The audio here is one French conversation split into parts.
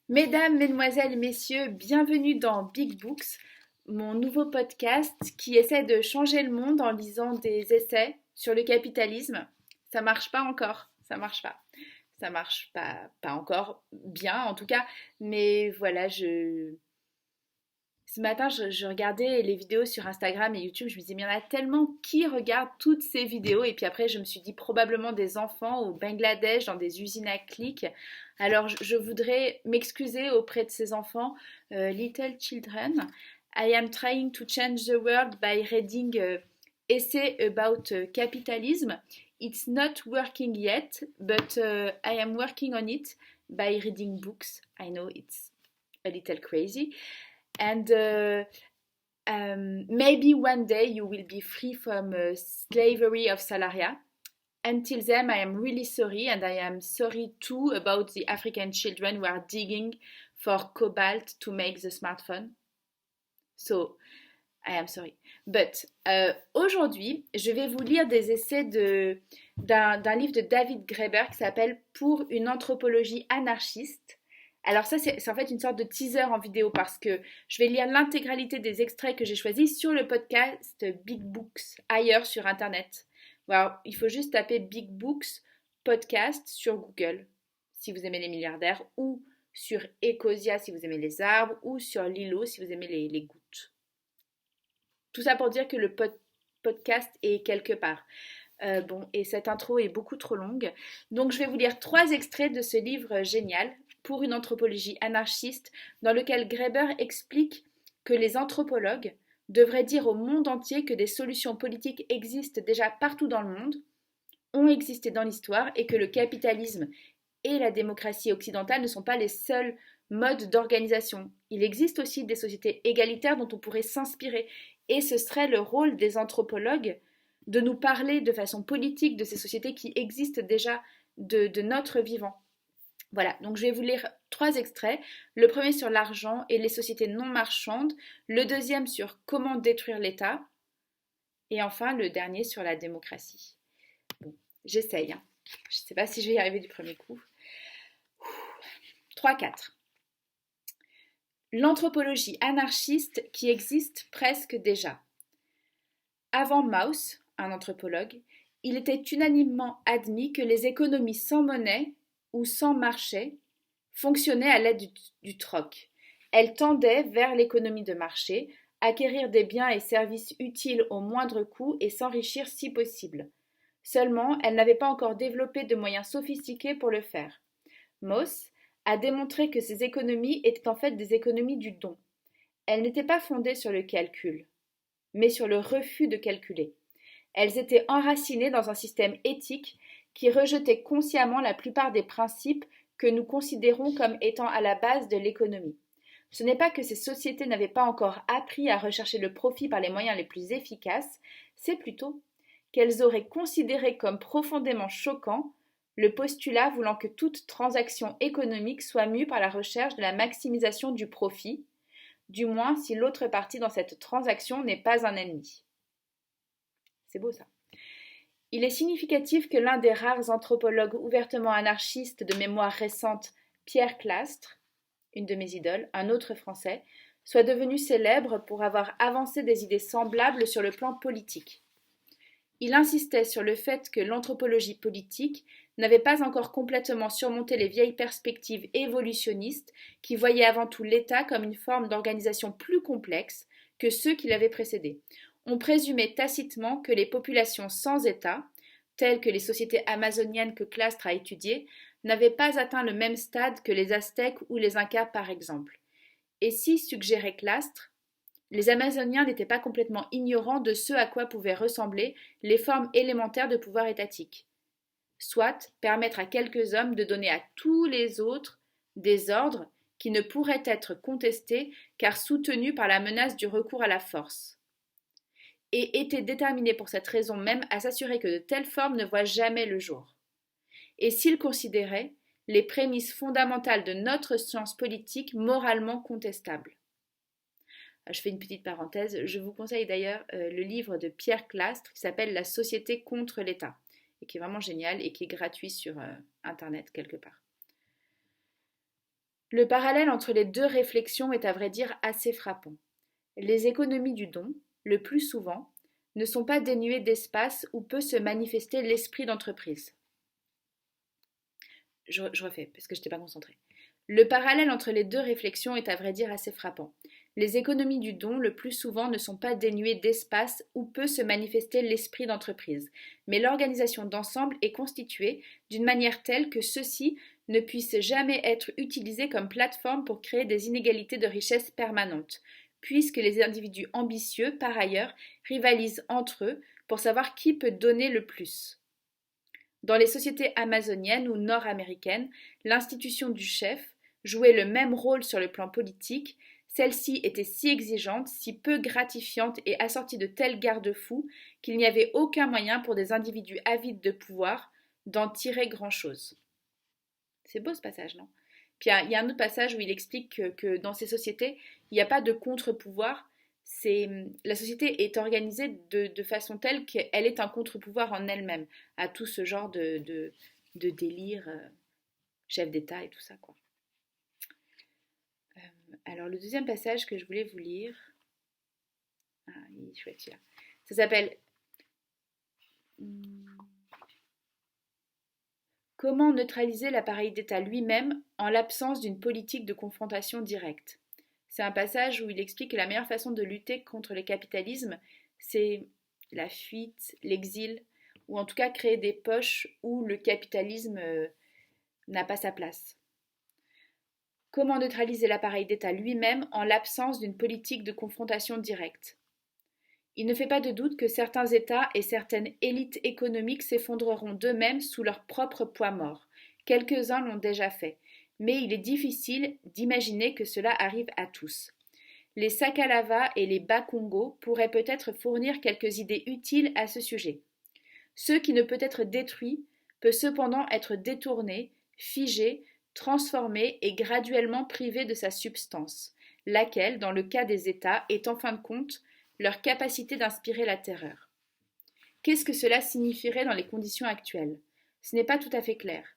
Mesdames, Mesdemoiselles, Messieurs, bienvenue dans Big Books, mon nouveau podcast qui essaie de changer le monde en lisant des essais sur le capitalisme. Ça marche pas encore, ça marche pas. Ça marche pas encore bien en tout cas, mais voilà, ce matin, je regardais les vidéos sur Instagram et YouTube, je me disais, mais il y en a tellement qui regardent toutes ces vidéos. Et puis après, je me suis dit, probablement des enfants au Bangladesh, dans des usines à clics. Alors, je voudrais m'excuser auprès de ces enfants. Little children, I am trying to change the world by reading essay about capitalism. It's not working yet, but I am working on it by reading books. I know it's a little crazy. And maybe one day you will be free from slavery of Salaria. Until then, I am really sorry, and I am sorry too about the African children who are digging for cobalt to make the smartphone. So, I am sorry. But aujourd'hui, je vais vous lire des essais d'un livre de David Graeber qui s'appelle Pour une anthropologie anarchiste. Alors ça, c'est en fait une sorte de teaser en vidéo parce que je vais lire l'intégralité des extraits que j'ai choisis sur le podcast Big Books, ailleurs sur Internet. Alors, il faut juste taper Big Books podcast sur Google, si vous aimez les milliardaires, ou sur Ecosia si vous aimez les arbres, ou sur Lilo si vous aimez les gouttes. Tout ça pour dire que le podcast est quelque part. Bon, et cette intro est beaucoup trop longue. Donc je vais vous lire 3 extraits de ce livre génial, Pour une anthropologie anarchiste, dans lequel Graeber explique que les anthropologues devraient dire au monde entier que des solutions politiques existent déjà partout dans le monde, ont existé dans l'histoire, et que le capitalisme et la démocratie occidentale ne sont pas les seuls modes d'organisation. Il existe aussi des sociétés égalitaires dont on pourrait s'inspirer, et ce serait le rôle des anthropologues de nous parler de façon politique de ces sociétés qui existent déjà de notre vivant. Voilà, donc je vais vous lire 3 extraits. Le premier sur l'argent et les sociétés non marchandes, le deuxième sur comment détruire l'État, et enfin le dernier sur la démocratie. Bon, j'essaye, hein. Je ne sais pas si je vais y arriver du premier coup. 3-4. L'anthropologie anarchiste qui existe presque déjà. Avant Mauss, un anthropologue, il était unanimement admis que les économies sans monnaie ou sans marché fonctionnaient à l'aide du troc. Elles tendaient vers l'économie de marché, acquérir des biens et services utiles au moindre coût et s'enrichir si possible. Seulement, elles n'avaient pas encore développé de moyens sophistiqués pour le faire. Mauss a démontré que ces économies étaient en fait des économies du don. Elles n'étaient pas fondées sur le calcul, mais sur le refus de calculer. Elles étaient enracinées dans un système éthique qui rejetait consciemment la plupart des principes que nous considérons comme étant à la base de l'économie. Ce n'est pas que ces sociétés n'avaient pas encore appris à rechercher le profit par les moyens les plus efficaces, c'est plutôt qu'elles auraient considéré comme profondément choquant le postulat voulant que toute transaction économique soit mue par la recherche de la maximisation du profit, du moins si l'autre partie dans cette transaction n'est pas un ennemi. C'est beau ça. Il est significatif que l'un des rares anthropologues ouvertement anarchistes de mémoire récente, Pierre Clastres, une de mes idoles, un autre français, soit devenu célèbre pour avoir avancé des idées semblables sur le plan politique. Il insistait sur le fait que l'anthropologie politique n'avait pas encore complètement surmonté les vieilles perspectives évolutionnistes qui voyaient avant tout l'État comme une forme d'organisation plus complexe que ceux qui l'avaient précédé. On présumait tacitement que les populations sans État, telles que les sociétés amazoniennes que Clastres a étudiées, n'avaient pas atteint le même stade que les Aztèques ou les Incas par exemple. Et si, suggérait Clastres, les Amazoniens n'étaient pas complètement ignorants de ce à quoi pouvaient ressembler les formes élémentaires de pouvoir étatique. Soit permettre à quelques hommes de donner à tous les autres des ordres qui ne pourraient être contestés car soutenus par la menace du recours à la force. Et était déterminé pour cette raison même à s'assurer que de telles formes ne voient jamais le jour. Et s'il considérait les prémices fondamentales de notre science politique moralement contestables. Je fais une petite parenthèse, je vous conseille d'ailleurs le livre de Pierre Clastres qui s'appelle La société contre l'État et qui est vraiment génial et qui est gratuit sur Internet quelque part. Le parallèle entre les deux réflexions est à vrai dire assez frappant. Les économies du don, le plus souvent, ne sont pas dénuées d'espace où peut se manifester l'esprit d'entreprise. Je refais parce que je n'étais pas concentrée. Le parallèle entre les deux réflexions est à vrai dire assez frappant. Les économies du don, le plus souvent, ne sont pas dénuées d'espace où peut se manifester l'esprit d'entreprise, mais l'organisation d'ensemble est constituée d'une manière telle que ceux-ci ne puissent jamais être utilisés comme plateforme pour créer des inégalités de richesse permanentes, puisque les individus ambitieux, par ailleurs, rivalisent entre eux pour savoir qui peut donner le plus. Dans les sociétés amazoniennes ou nord-américaines, l'institution du chef jouait le même rôle sur le plan politique. Celle-ci était si exigeante, si peu gratifiante et assortie de tels garde-fous qu'il n'y avait aucun moyen pour des individus avides de pouvoir d'en tirer grand-chose. C'est beau ce passage, non? Puis il y a un autre passage où il explique que dans ces sociétés, il n'y a pas de contre-pouvoir. La société est organisée de façon telle qu'elle est un contre-pouvoir en elle-même à tout ce genre de délire, chef d'État et tout ça, quoi. Alors, le deuxième passage que je voulais vous lire, ah, il est chouette celui-là. Ça s'appelle Comment neutraliser l'appareil d'État lui-même en l'absence d'une politique de confrontation directe. C'est un passage où il explique que la meilleure façon de lutter contre le capitalisme, c'est la fuite, l'exil, ou en tout cas créer des poches où le capitalisme n'a pas sa place. Comment neutraliser l'appareil d'État lui-même en l'absence d'une politique de confrontation directe. Il ne fait pas de doute que certains États et certaines élites économiques s'effondreront d'eux-mêmes sous leur propre poids mort. Quelques-uns l'ont déjà fait, mais il est difficile d'imaginer que cela arrive à tous. Les Sakalava et les Bakongo pourraient peut-être fournir quelques idées utiles à ce sujet. Ce qui ne peut être détruit peut cependant être détourné, figé, transformé et graduellement privé de sa substance, laquelle, dans le cas des États, est en fin de compte leur capacité d'inspirer la terreur. Qu'est-ce que cela signifierait dans les conditions actuelles? Ce n'est pas tout à fait clair.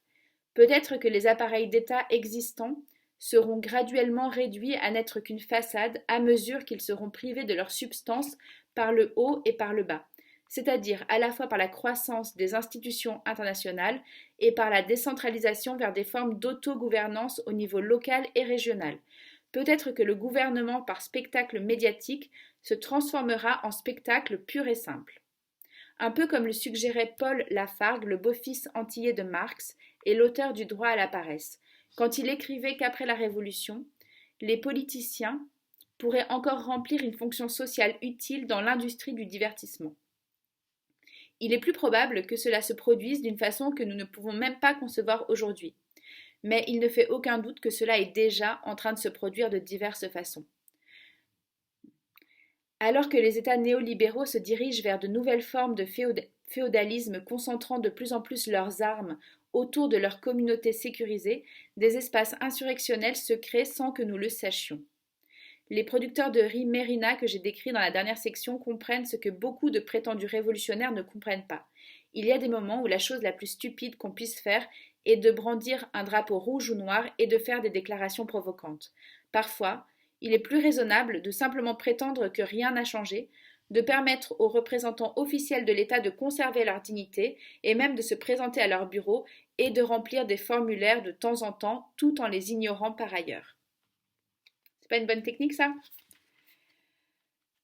Peut-être que les appareils d'État existants seront graduellement réduits à n'être qu'une façade à mesure qu'ils seront privés de leur substance par le haut et par le bas, c'est-à-dire à la fois par la croissance des institutions internationales et par la décentralisation vers des formes d'autogouvernance au niveau local et régional. Peut-être que le gouvernement par spectacle médiatique se transformera en spectacle pur et simple. Un peu comme le suggérait Paul Lafargue, le beau-fils antillais de Marx et l'auteur du droit à la paresse, quand il écrivait qu'après la Révolution, les politiciens pourraient encore remplir une fonction sociale utile dans l'industrie du divertissement. Il est plus probable que cela se produise d'une façon que nous ne pouvons même pas concevoir aujourd'hui. Mais il ne fait aucun doute que cela est déjà en train de se produire de diverses façons. Alors que les États néolibéraux se dirigent vers de nouvelles formes de féodalisme concentrant de plus en plus leurs armes autour de leurs communautés sécurisées, des espaces insurrectionnels se créent sans que nous le sachions. Les producteurs de riz Mérina que j'ai décrits dans la dernière section comprennent ce que beaucoup de prétendus révolutionnaires ne comprennent pas. Il y a des moments où la chose la plus stupide qu'on puisse faire est de brandir un drapeau rouge ou noir et de faire des déclarations provocantes. Parfois, il est plus raisonnable de simplement prétendre que rien n'a changé, de permettre aux représentants officiels de l'État de conserver leur dignité et même de se présenter à leur bureau et de remplir des formulaires de temps en temps tout en les ignorant par ailleurs. C'est pas une bonne technique ça?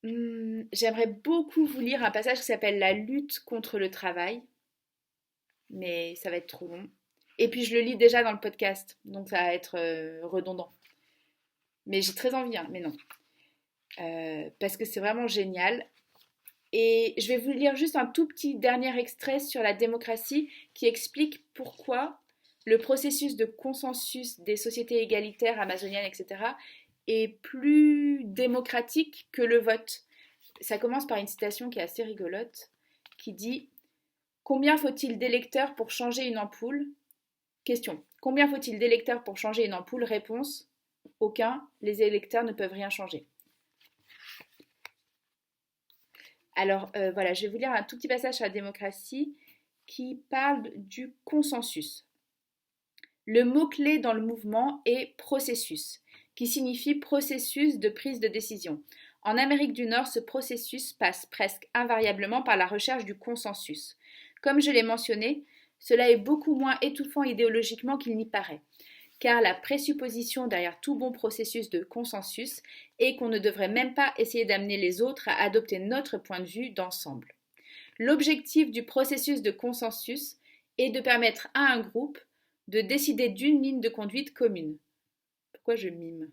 J'aimerais beaucoup vous lire un passage qui s'appelle La lutte contre le travail, mais ça va être trop long. Et puis je le lis déjà dans le podcast, donc ça va être redondant. Mais j'ai très envie, hein, mais non. Parce que c'est vraiment génial. Et je vais vous lire juste un tout petit dernier extrait sur la démocratie qui explique pourquoi le processus de consensus des sociétés égalitaires amazoniennes, etc., est plus démocratique que le vote. Ça commence par une citation qui est assez rigolote, qui dit « Combien faut-il d'électeurs pour changer une ampoule ?» Question. Combien faut-il d'électeurs pour changer une ampoule? Réponse. Aucun. Les électeurs ne peuvent rien changer. Alors voilà, je vais vous lire un tout petit passage sur la démocratie qui parle du consensus. Le mot-clé dans le mouvement est processus, qui signifie processus de prise de décision. En Amérique du Nord, ce processus passe presque invariablement par la recherche du consensus. Comme je l'ai mentionné, cela est beaucoup moins étouffant idéologiquement qu'il n'y paraît, car la présupposition derrière tout bon processus de consensus est qu'on ne devrait même pas essayer d'amener les autres à adopter notre point de vue d'ensemble. L'objectif du processus de consensus est de permettre à un groupe de décider d'une ligne de conduite commune. Pourquoi je mime?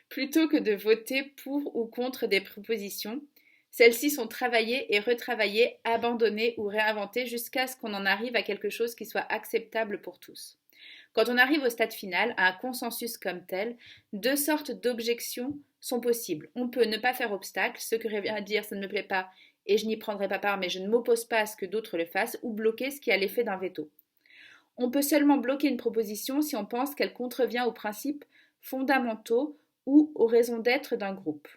Plutôt que de voter pour ou contre des propositions, celles-ci sont travaillées et retravaillées, abandonnées ou réinventées jusqu'à ce qu'on en arrive à quelque chose qui soit acceptable pour tous. Quand on arrive au stade final, à un consensus comme tel, deux sortes d'objections sont possibles. On peut ne pas faire obstacle, ce que revient à dire ça ne me plaît pas et je n'y prendrai pas part mais je ne m'oppose pas à ce que d'autres le fassent, ou bloquer ce qui a l'effet d'un veto. On peut seulement bloquer une proposition si on pense qu'elle contrevient aux principes fondamentaux ou aux raisons d'être d'un groupe.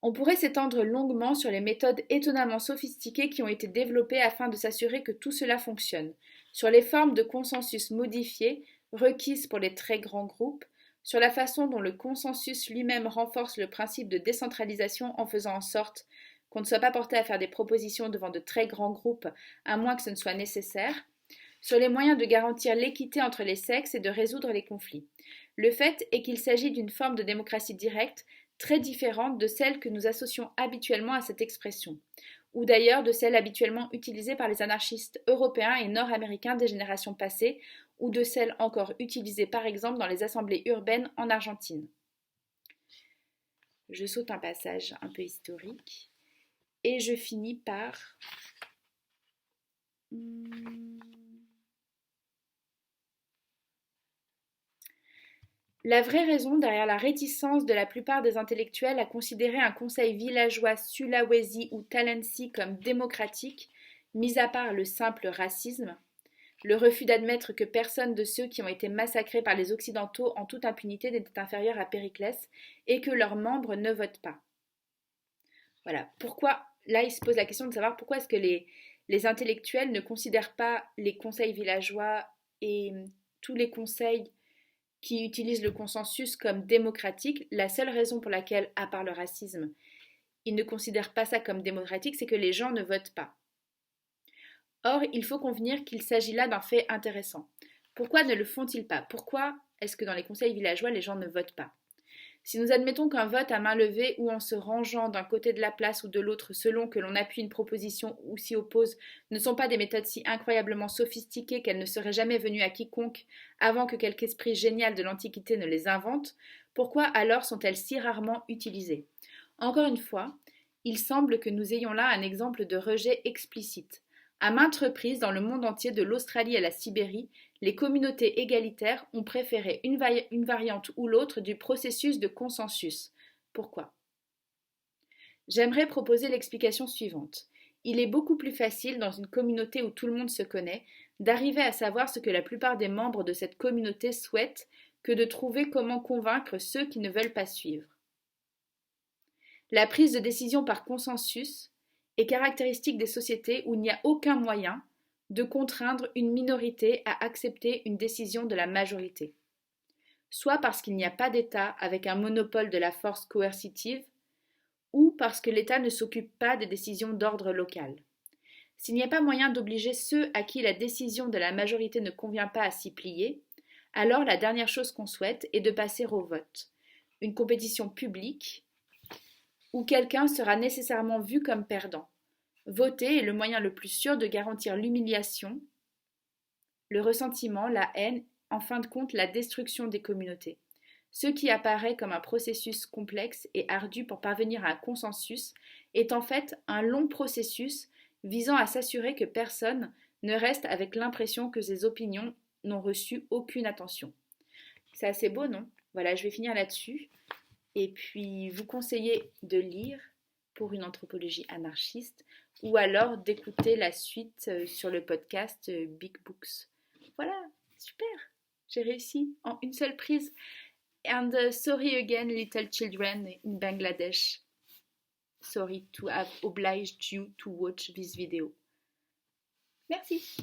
On pourrait s'étendre longuement sur les méthodes étonnamment sophistiquées qui ont été développées afin de s'assurer que tout cela fonctionne, sur les formes de consensus modifiées requises pour les très grands groupes, sur la façon dont le consensus lui-même renforce le principe de décentralisation en faisant en sorte qu'on ne soit pas porté à faire des propositions devant de très grands groupes, à moins que ce ne soit nécessaire, sur les moyens de garantir l'équité entre les sexes et de résoudre les conflits. Le fait est qu'il s'agit d'une forme de démocratie directe très différente de celle que nous associons habituellement à cette expression, ou d'ailleurs de celle habituellement utilisée par les anarchistes européens et nord-américains des générations passées, ou de celle encore utilisée par exemple dans les assemblées urbaines en Argentine. Je saute un passage un peu historique. Et je finis par... La vraie raison derrière la réticence de la plupart des intellectuels à considérer un conseil villageois Sulawesi ou Talensi comme démocratique, mis à part le simple racisme, le refus d'admettre que personne de ceux qui ont été massacrés par les Occidentaux en toute impunité n'était inférieur à Périclès, et que leurs membres ne votent pas. Voilà. Pourquoi, là, il se pose la question de savoir pourquoi est-ce que les intellectuels ne considèrent pas les conseils villageois et tous les conseils qui utilisent le consensus comme démocratique. La seule raison pour laquelle, à part le racisme, ils ne considèrent pas ça comme démocratique, c'est que les gens ne votent pas. Or, il faut convenir qu'il s'agit là d'un fait intéressant. Pourquoi ne le font-ils pas? Pourquoi est-ce que dans les conseils villageois, les gens ne votent pas? Si nous admettons qu'un vote à main levée ou en se rangeant d'un côté de la place ou de l'autre selon que l'on appuie une proposition ou s'y oppose ne sont pas des méthodes si incroyablement sophistiquées qu'elles ne seraient jamais venues à quiconque avant que quelque esprit génial de l'Antiquité ne les invente, pourquoi alors sont-elles si rarement utilisées? Encore une fois, il semble que nous ayons là un exemple de rejet explicite. À maintes reprises dans le monde entier, de l'Australie à la Sibérie, les communautés égalitaires ont préféré une variante ou l'autre du processus de consensus. Pourquoi? J'aimerais proposer l'explication suivante. Il est beaucoup plus facile, dans une communauté où tout le monde se connaît, d'arriver à savoir ce que la plupart des membres de cette communauté souhaitent que de trouver comment convaincre ceux qui ne veulent pas suivre. La prise de décision par consensus est caractéristique des sociétés où il n'y a aucun moyen de contraindre une minorité à accepter une décision de la majorité, soit parce qu'il n'y a pas d'État avec un monopole de la force coercitive, ou parce que l'État ne s'occupe pas des décisions d'ordre local. S'il n'y a pas moyen d'obliger ceux à qui la décision de la majorité ne convient pas à s'y plier, alors la dernière chose qu'on souhaite est de passer au vote, une compétition publique où quelqu'un sera nécessairement vu comme perdant. Voter est le moyen le plus sûr de garantir l'humiliation, le ressentiment, la haine, en fin de compte la destruction des communautés. Ce qui apparaît comme un processus complexe et ardu pour parvenir à un consensus est en fait un long processus visant à s'assurer que personne ne reste avec l'impression que ses opinions n'ont reçu aucune attention. C'est assez beau, non? Voilà, je vais finir là-dessus. Et puis, vous conseillez de lire pour une anthropologie anarchiste ou alors d'écouter la suite sur le podcast Big Books. Voilà, super, j'ai réussi en une seule prise. And sorry again, little children in Bangladesh. Sorry to have obliged you to watch this video. Merci.